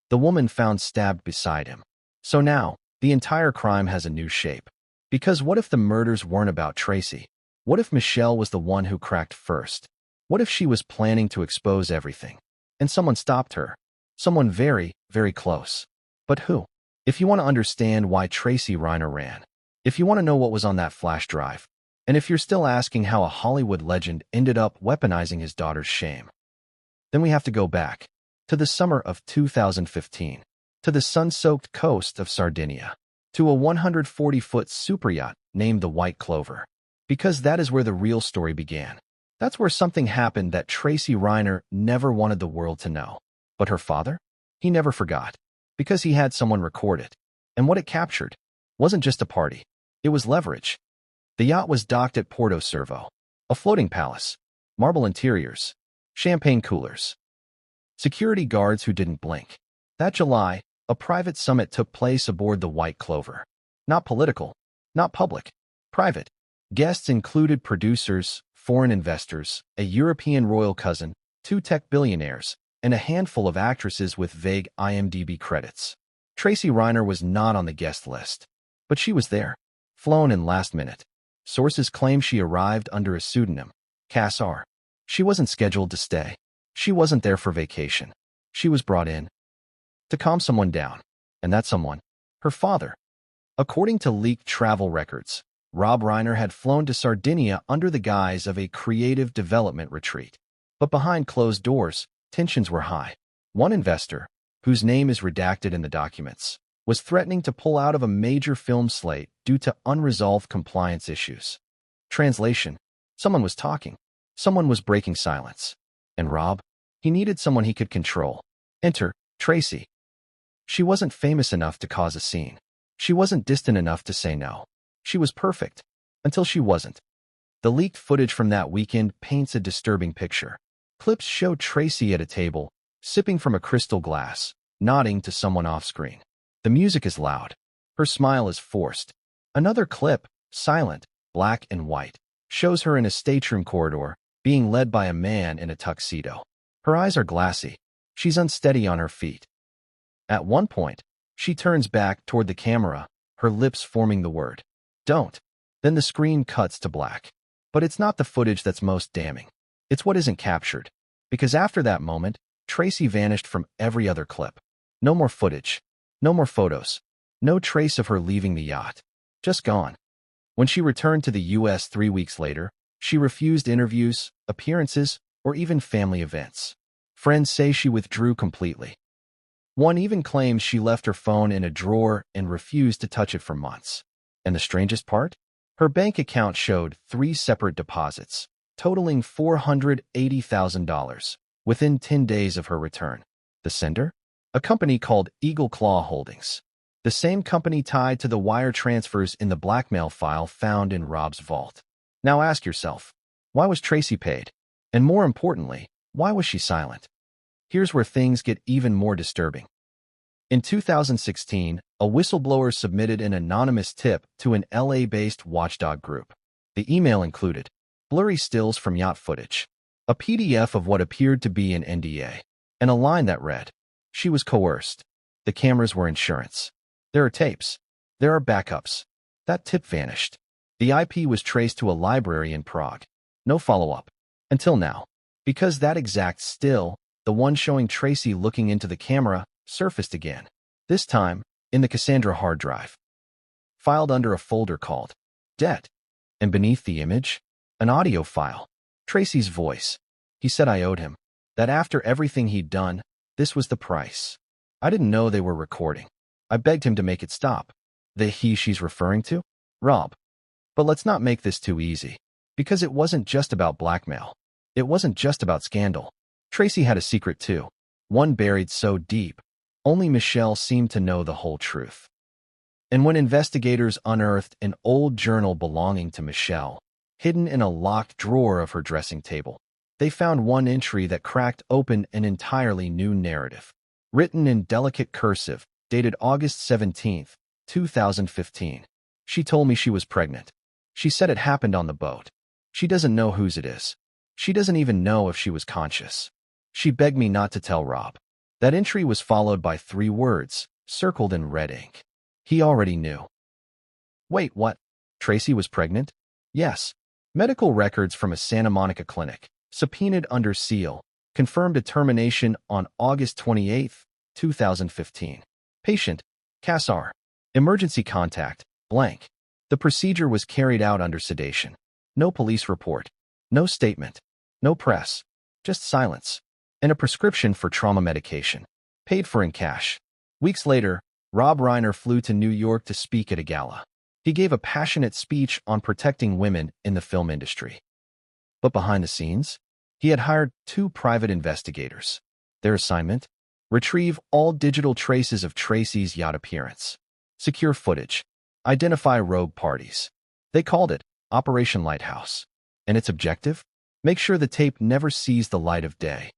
The woman found stabbed beside him. So now, the entire crime has a new shape. Because what if the murders weren't about Tracy? What if Michelle was the one who cracked first? What if she was planning to expose everything? And someone stopped her. Someone very, very close. But who? If you want to understand why Tracy Reiner ran, if you want to know what was on that flash drive, and if you're still asking how a Hollywood legend ended up weaponizing his daughter's shame, then we have to go back to the summer of 2015, to the sun-soaked coast of Sardinia, to a 140-foot superyacht named the White Clover. Because that is where the real story began. That's where something happened that Tracy Reiner never wanted the world to know. But her father? He never forgot. Because he had someone record it. And what it captured wasn't just a party. It was leverage. The yacht was docked at Porto Cervo, a floating palace, marble interiors, champagne coolers, security guards who didn't blink. That July, a private summit took place aboard the White Clover. Not political, not public, private. Guests included producers, foreign investors, a European royal cousin, 2 tech billionaires, and a handful of actresses with vague IMDb credits. Tracy Reiner was not on the guest list, but she was there, flown in last minute. Sources claim she arrived under a pseudonym, Cassar. She wasn't scheduled to stay. She wasn't there for vacation. She was brought in to calm someone down, and that someone, her father. According to leaked travel records, Rob Reiner had flown to Sardinia under the guise of a creative development retreat. But behind closed doors, tensions were high. One investor, whose name is redacted in the documents, was threatening to pull out of a major film slate due to unresolved compliance issues. Translation: someone was talking. Someone was breaking silence. And Rob? He needed someone he could control. Enter Tracy. She wasn't famous enough to cause a scene. She wasn't distant enough to say no. She was perfect. Until she wasn't. The leaked footage from that weekend paints a disturbing picture. Clips show Tracy at a table, sipping from a crystal glass, nodding to someone off-screen. The music is loud. Her smile is forced. Another clip, silent, black and white, shows her in a stateroom corridor, being led by a man in a tuxedo. Her eyes are glassy. She's unsteady on her feet. At one point, she turns back toward the camera, her lips forming the word, "Don't." Then the screen cuts to black. But it's not the footage that's most damning. It's what isn't captured. Because after that moment, Tracy vanished from every other clip. No more footage. No more photos. No trace of her leaving the yacht. Just gone. When she returned to the U.S. 3 weeks later, she refused interviews, appearances, or even family events. Friends say she withdrew completely. One even claims she left her phone in a drawer and refused to touch it for months. And the strangest part? Her bank account showed 3 separate deposits, totaling $480,000, within 10 days of her return. The sender? A company called Eagle Claw Holdings. The same company tied to the wire transfers in the blackmail file found in Rob's vault. Now ask yourself, why was Tracy paid? And more importantly, why was she silent? Here's where things get even more disturbing. In 2016, a whistleblower submitted an anonymous tip to an LA-based watchdog group. The email included blurry stills from yacht footage, a PDF of what appeared to be an NDA, and a line that read, "She was coerced. The cameras were insurance. There are tapes. There are backups." That tip vanished. The IP was traced to a library in Prague. No follow-up. Until now. Because that exact still, the one showing Tracy looking into the camera, surfaced again. This time, in the Cassandra hard drive. Filed under a folder called Debt. And beneath the image, an audio file. Tracy's voice. He said I owed him. That after everything he'd done, this was the price. I didn't know they were recording. I begged him to make it stop. The he she's referring to? Rob. But let's not make this too easy. Because it wasn't just about blackmail. It wasn't just about scandal. Tracy had a secret too. One buried so deep, only Michelle seemed to know the whole truth. And when investigators unearthed an old journal belonging to Michelle, hidden in a locked drawer of her dressing table, they found one entry that cracked open an entirely new narrative. Written in delicate cursive, dated August 17, 2015. She told me she was pregnant. She said it happened on the boat. She doesn't know whose it is. She doesn't even know if she was conscious. She begged me not to tell Rob. That entry was followed by 3 words, circled in red ink. He already knew. Wait, what? Tracy was pregnant? Yes. Medical records from a Santa Monica clinic, subpoenaed under seal, confirmed a termination on August 28, 2015. Patient, Cassar. Emergency contact, blank. The procedure was carried out under sedation. No police report. No statement. No press. Just silence. And a prescription for trauma medication. Paid for in cash. Weeks later, Rob Reiner flew to New York to speak at a gala. He gave a passionate speech on protecting women in the film industry. But behind the scenes, he had hired 2 private investigators. Their assignment? Retrieve all digital traces of Tracy's yacht appearance. Secure footage. Identify rogue parties. They called it Operation Lighthouse. And its objective? Make sure the tape never sees the light of day.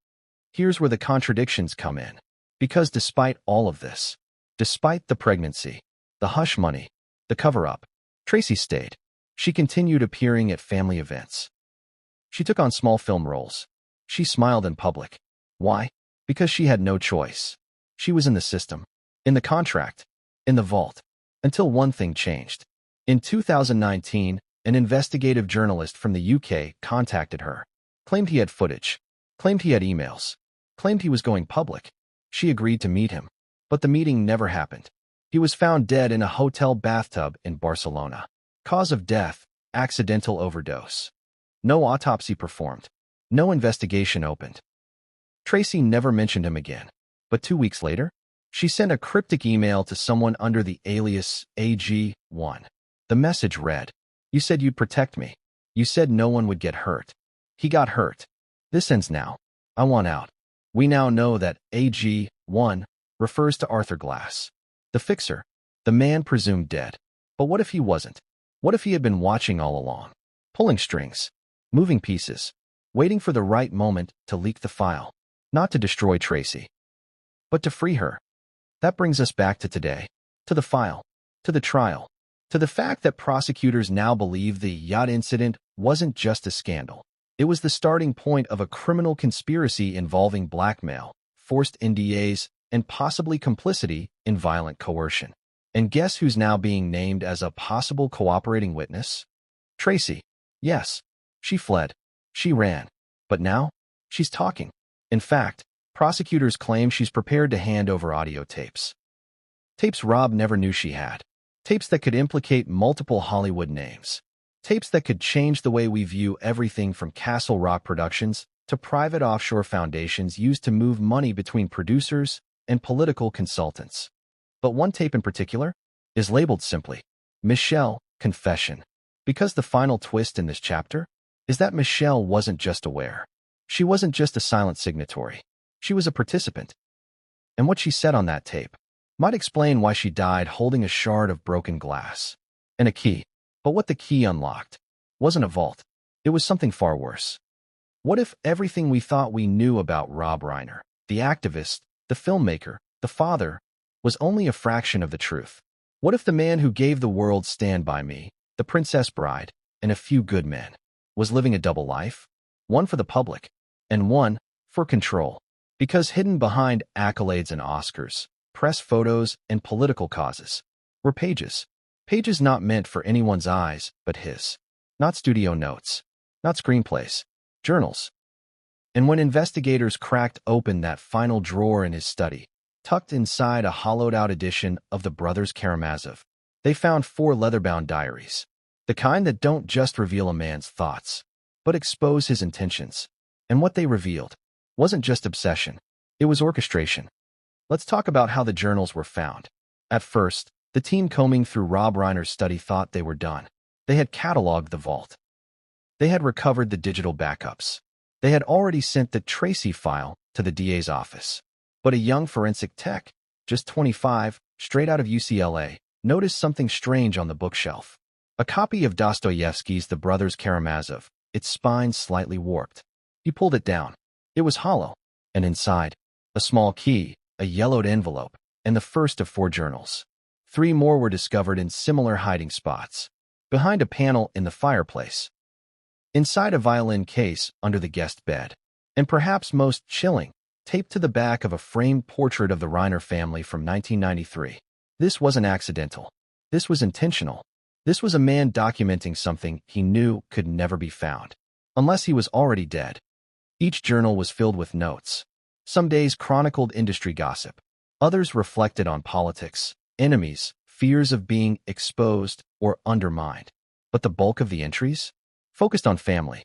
Here's where the contradictions come in. Because despite all of this, despite the pregnancy, the hush money, the cover-up, Tracy stayed. She continued appearing at family events. She took on small film roles. She smiled in public. Why? Because she had no choice. She was in the system, in the contract, in the vault, until one thing changed. In 2019, an investigative journalist from the UK contacted her, claimed he had footage, claimed he had emails, claimed he was going public. She agreed to meet him, but the meeting never happened. He was found dead in a hotel bathtub in Barcelona. Cause of death, accidental overdose. No autopsy performed. No investigation opened. Tracy never mentioned him again. But 2 weeks later, she sent a cryptic email to someone under the alias AG1. The message read, "You said you'd protect me. You said no one would get hurt. He got hurt. This ends now. I want out." We now know that AG1 refers to Arthur Glass, the fixer, the man presumed dead. But what if he wasn't? What if he had been watching all along, pulling strings, moving pieces, waiting for the right moment to leak the file, not to destroy Tracy, but to free her? That brings us back to today, to the file, to the trial, to the fact that prosecutors now believe the yacht incident wasn't just a scandal. It was the starting point of a criminal conspiracy involving blackmail, forced NDAs, and possibly complicity in violent coercion. And guess who's now being named as a possible cooperating witness? Tracy. Yes, she fled. She ran. But now, she's talking. In fact, prosecutors claim she's prepared to hand over audio tapes. Tapes Rob never knew she had. Tapes that could implicate multiple Hollywood names. Tapes that could change the way we view everything from Castle Rock Productions to private offshore foundations used to move money between producers and political consultants. But one tape in particular is labeled simply, Michelle, Confession. Because the final twist in this chapter is that Michelle wasn't just aware. She wasn't just a silent signatory. She was a participant. And what she said on that tape might explain why she died holding a shard of broken glass and a key. But what the key unlocked wasn't a vault. It was something far worse. What if everything we thought we knew about Rob Reiner, the activist, the filmmaker, the father, was only a fraction of the truth? What if the man who gave the world Stand By Me, The Princess Bride, and A Few Good Men was living a double life? One for the public, and one for control. Because hidden behind accolades and Oscars, press photos, and political causes were pages. Pages not meant for anyone's eyes but his. Not studio notes. Not screenplays. Journals. And when investigators cracked open that final drawer in his study, tucked inside a hollowed-out edition of the Brothers Karamazov, they found 4 leather-bound diaries. The kind that don't just reveal a man's thoughts, but expose his intentions. And what they revealed wasn't just obsession. It was orchestration. Let's talk about how the journals were found. At first, the team combing through Rob Reiner's study thought they were done. They had cataloged the vault. They had recovered the digital backups. They had already sent the Tracy file to the DA's office. But a young forensic tech, just 25, straight out of UCLA, noticed something strange on the bookshelf. A copy of Dostoevsky's The Brothers Karamazov, its spine slightly warped. He pulled it down. It was hollow, and inside, a small key, a yellowed envelope, and the first of 4 journals. 3 more were discovered in similar hiding spots, behind a panel in the fireplace, inside a violin case under the guest bed, and perhaps most chilling, taped to the back of a framed portrait of the Reiner family from 1993. This wasn't accidental. This was intentional. This was a man documenting something he knew could never be found, unless he was already dead. Each journal was filled with notes. Some days chronicled industry gossip. Others reflected on politics, enemies, fears of being exposed or undermined. But the bulk of the entries focused on family.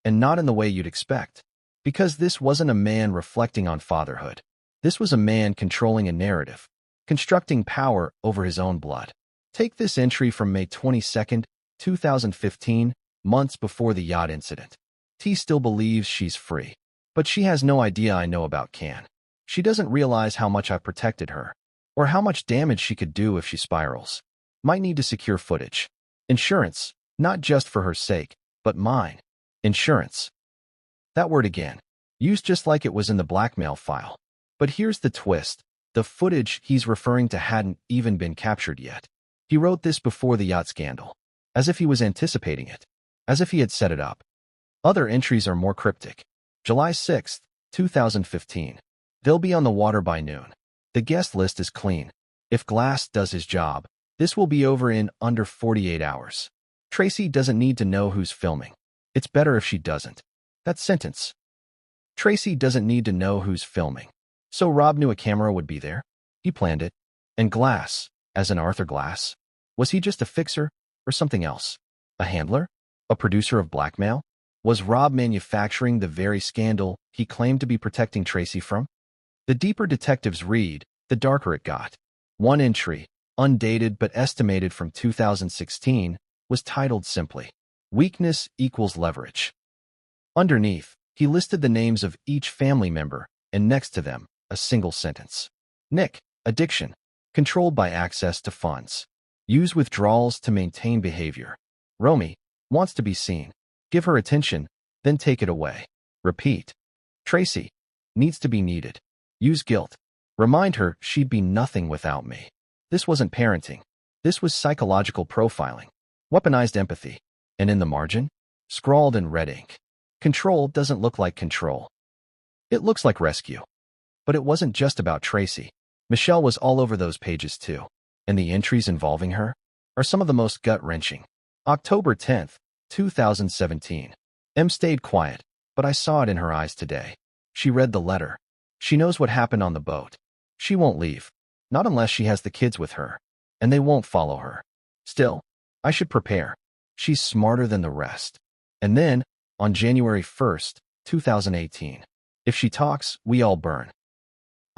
And not in the way you'd expect. Because this wasn't a man reflecting on fatherhood. This was a man controlling a narrative, constructing power over his own blood. Take this entry from May 22, 2015, months before the yacht incident. T still believes she's free. But she has no idea I know about Can. She doesn't realize how much I've protected her, or how much damage she could do if she spirals. Might need to secure footage. Insurance, not just for her sake, but mine. Insurance. That word again. Used just like it was in the blackmail file. But here's the twist. The footage he's referring to hadn't even been captured yet. He wrote this before the yacht scandal, as if he was anticipating it, as if he had set it up. Other entries are more cryptic. July 6, 2015. They'll be on the water by noon. The guest list is clean. If Glass does his job, this will be over in under 48 hours. Tracy doesn't need to know who's filming. It's better if she doesn't. That sentence. Tracy doesn't need to know who's filming. So Rob knew a camera would be there. He planned it. And Glass, as in Arthur Glass, was he just a fixer or something else? A handler? A producer of blackmail? Was Rob manufacturing the very scandal he claimed to be protecting Tracy from? The deeper detectives read, the darker it got. One entry, undated but estimated from 2016, was titled simply, "Weakness equals leverage." Underneath, he listed the names of each family member, and next to them, a single sentence. Nick, addiction, controlled by access to funds. Use withdrawals to maintain behavior. Romy, wants to be seen. Give her attention, then take it away. Repeat. Tracy, needs to be needed. Use guilt. Remind her she'd be nothing without me. This wasn't parenting. This was psychological profiling. Weaponized empathy. And in the margin, scrawled in red ink, control doesn't look like control. It looks like rescue. But it wasn't just about Tracy. Michelle was all over those pages too. And the entries involving her are some of the most gut-wrenching. October 10th, 2017. M stayed quiet, but I saw it in her eyes today. She read the letter. She knows what happened on the boat. She won't leave. Not unless she has the kids with her. And they won't follow her. Still, I should prepare. She's smarter than the rest. And then, on January 1st, 2018. If she talks, we all burn.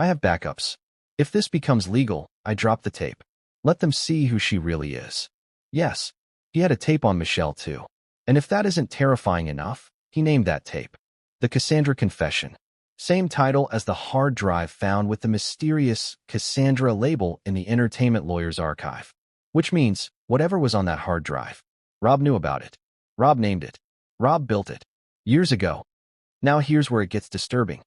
I have backups. If this becomes legal, I drop the tape. Let them see who she really is. Yes, he had a tape on Michelle too. And if that isn't terrifying enough, he named that tape The Cassandra Confession. Same title as the hard drive found with the mysterious Cassandra label in the entertainment lawyer's archive. Which means, whatever was on that hard drive, Rob knew about it. Rob named it. Rob built it. Years ago. Now here's where it gets disturbing.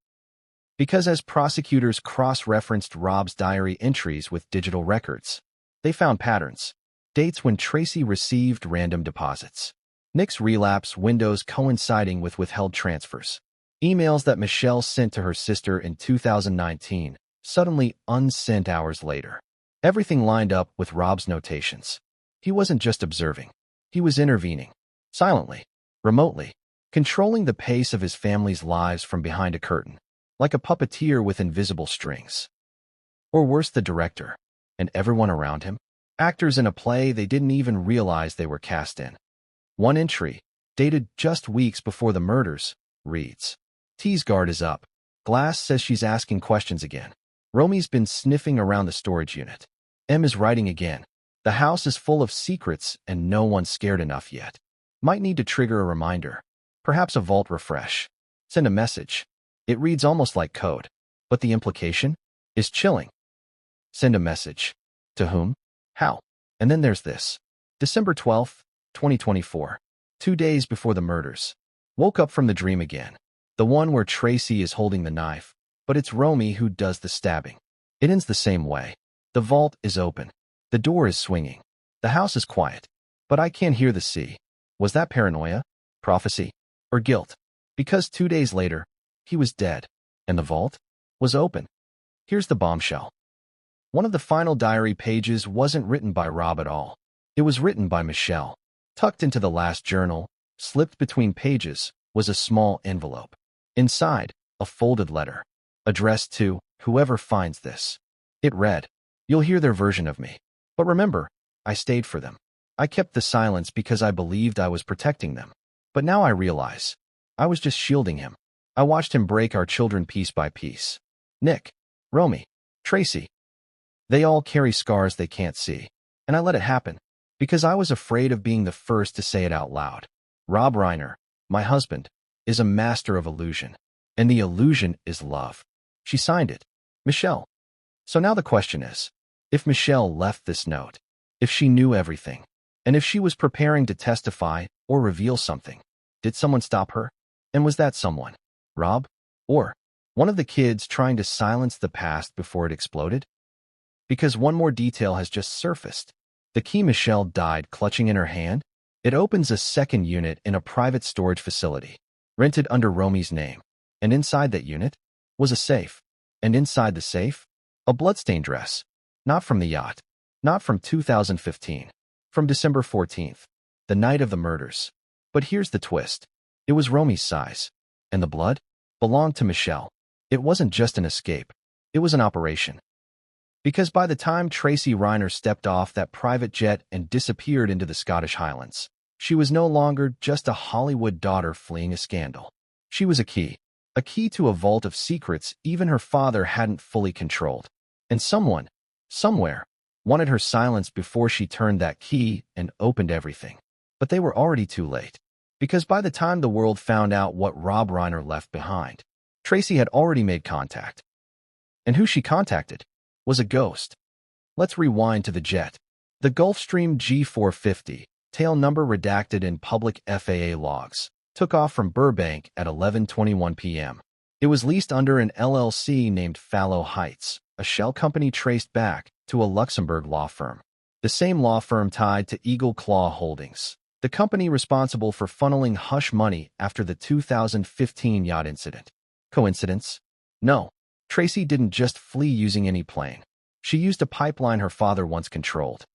Because as prosecutors cross-referenced Rob's diary entries with digital records, they found patterns. Dates when Tracy received random deposits. Nick's relapse windows coinciding with withheld transfers. Emails that Michelle sent to her sister in 2019, suddenly unsent hours later. Everything lined up with Rob's notations. He wasn't just observing. He was intervening. Silently. Remotely. Controlling the pace of his family's lives from behind a curtain. Like a puppeteer with invisible strings. Or worse, the director. And everyone around him. Actors in a play they didn't even realize they were cast in. One entry, dated just weeks before the murders, reads, T's guard is up. Glass says she's asking questions again. Romy's been sniffing around the storage unit. M is writing again. The house is full of secrets and no one's scared enough yet. Might need to trigger a reminder. Perhaps a vault refresh. Send a message. It reads almost like code, but the implication is chilling. Send a message. To whom? How? And then there's this. December 12th, 2024. 2 days before the murders. Woke up from the dream again. The one where Tracy is holding the knife, but it's Romy who does the stabbing. It ends the same way. The vault is open. The door is swinging. The house is quiet. But I can't hear the sea. Was that paranoia, prophecy, or guilt? Because 2 days later, he was dead, and the vault was open. Here's the bombshell. One of the final diary pages wasn't written by Rob at all. It was written by Michelle. Tucked into the last journal, slipped between pages, was a small envelope. Inside, a folded letter, addressed to whoever finds this. It read, You'll hear their version of me. But remember, I stayed for them. I kept the silence because I believed I was protecting them. But now I realize, I was just shielding him. I watched him break our children piece by piece. Nick, Romy, Tracy. They all carry scars they can't see. And I let it happen. Because I was afraid of being the first to say it out loud. Rob Reiner, my husband, is a master of illusion. And the illusion is love. She signed it. Michelle. So now the question is, if Michelle left this note, if she knew everything, and if she was preparing to testify or reveal something, did someone stop her? And was that someone Rob? Or one of the kids trying to silence the past before it exploded? Because one more detail has just surfaced. The key Michelle died clutching in her hand, it opens a second unit in a private storage facility, rented under Romy's name. And inside that unit was a safe. And inside the safe, a bloodstained dress. Not from the yacht. Not from 2015. From December 14th, the night of the murders. But here's the twist. It was Romy's size. And the blood belonged to Michelle. It wasn't just an escape. It was an operation. Because by the time Tracy Reiner stepped off that private jet and disappeared into the Scottish Highlands, she was no longer just a Hollywood daughter fleeing a scandal. She was a key to a vault of secrets even her father hadn't fully controlled. And someone, somewhere, wanted her silenced before she turned that key and opened everything. But they were already too late. Because by the time the world found out what Rob Reiner left behind, Tracy had already made contact. And who she contacted was a ghost. Let's rewind to the jet. The Gulfstream G450, tail number redacted in public FAA logs, took off from Burbank at 11:21 p.m. It was leased under an LLC named Fallow Heights, a shell company traced back to a Luxembourg law firm. The same law firm tied to Eagle Claw Holdings, the company responsible for funneling hush money after the 2015 yacht incident. Coincidence? No. Tracy didn't just flee using any plane. She used a pipeline her father once controlled.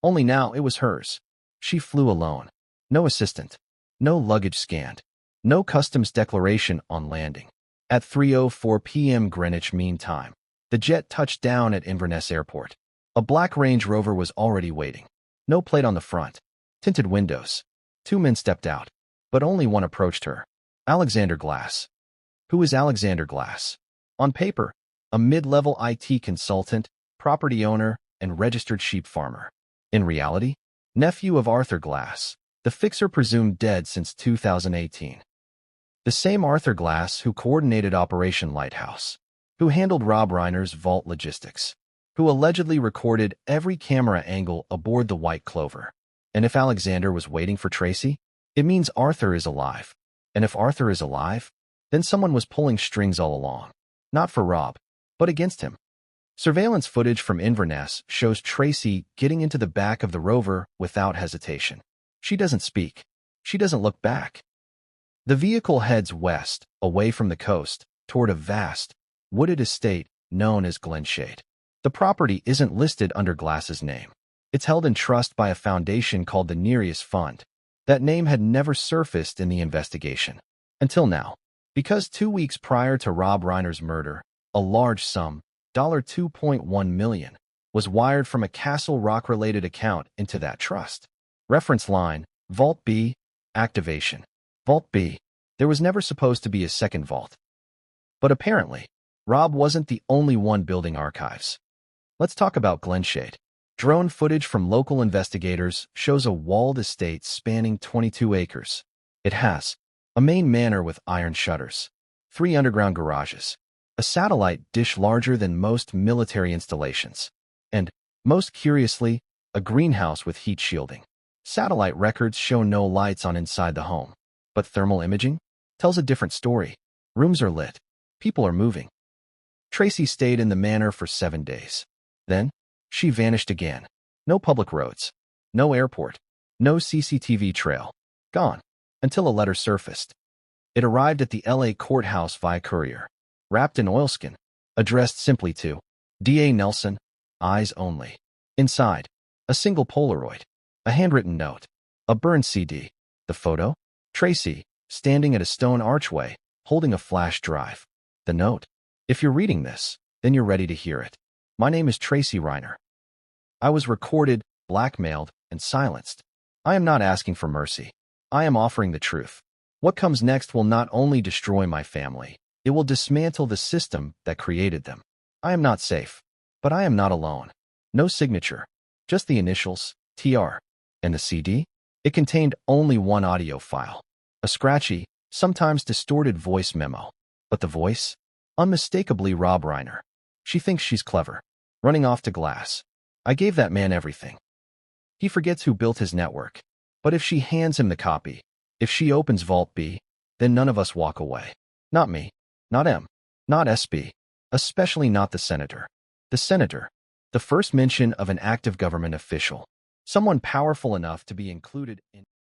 Only now it was hers. She flew alone. No assistant. No luggage scanned. No customs declaration on landing. At 3:04 p.m. Greenwich Mean Time, the jet touched down at Inverness Airport. A black Range Rover was already waiting. No plate on the front. Tinted windows. Two men stepped out, but only one approached her. Alexander Glass. Who is Alexander Glass? On paper, a mid-level IT consultant, property owner, and registered sheep farmer. In reality, nephew of Arthur Glass, the fixer presumed dead since 2018. The same Arthur Glass who coordinated Operation Lighthouse, who handled Rob Reiner's vault logistics, who allegedly recorded every camera angle aboard the White Clover. And if Alexander was waiting for Tracy, it means Arthur is alive. And if Arthur is alive, then someone was pulling strings all along. Not for Rob, but against him. Surveillance footage from Inverness shows Tracy getting into the back of the Rover without hesitation. She doesn't speak. She doesn't look back. The vehicle heads west, away from the coast, toward a vast, wooded estate known as Glenshade. The property isn't listed under Glass's name. It's held in trust by a foundation called the Nereus Fund. That name had never surfaced in the investigation. Until now. Because 2 weeks prior to Rob Reiner's murder, a large sum, $2.1 million, was wired from a Castle Rock-related account into that trust. Reference line, Vault B, activation. Vault B. There was never supposed to be a second vault. But apparently, Rob wasn't the only one building archives. Let's talk about Glenshade. Drone footage from local investigators shows a walled estate spanning 22 acres. It has a main manor with iron shutters, 3 underground garages, a satellite dish larger than most military installations, and, most curiously, a greenhouse with heat shielding. Satellite records show no lights on inside the home, but thermal imaging tells a different story. Rooms are lit. People are moving. Tracy stayed in the manor for 7 days. Then, she vanished again. No public roads. No airport. No CCTV trail. Gone. Until a letter surfaced. It arrived at the LA courthouse via courier. Wrapped in oilskin. Addressed simply to D.A. Nelson, eyes only. Inside, a single Polaroid. A handwritten note. A burned CD. The photo? Tracy, standing at a stone archway, holding a flash drive. The note. If you're reading this, then you're ready to hear it. My name is Tracy Reiner. I was recorded, blackmailed, and silenced. I am not asking for mercy. I am offering the truth. What comes next will not only destroy my family, it will dismantle the system that created them. I am not safe, but I am not alone. No signature, just the initials, TR. And the CD? It contained only one audio file. A scratchy, sometimes distorted voice memo. But the voice? Unmistakably Rob Reiner. She thinks she's clever, running off to glass. I gave that man everything. He forgets who built his network. But if she hands him the copy, if she opens Vault B, then none of us walk away. Not me, not M, not SB, especially not the senator. The senator, the first mention of an active government official, someone powerful enough to be included in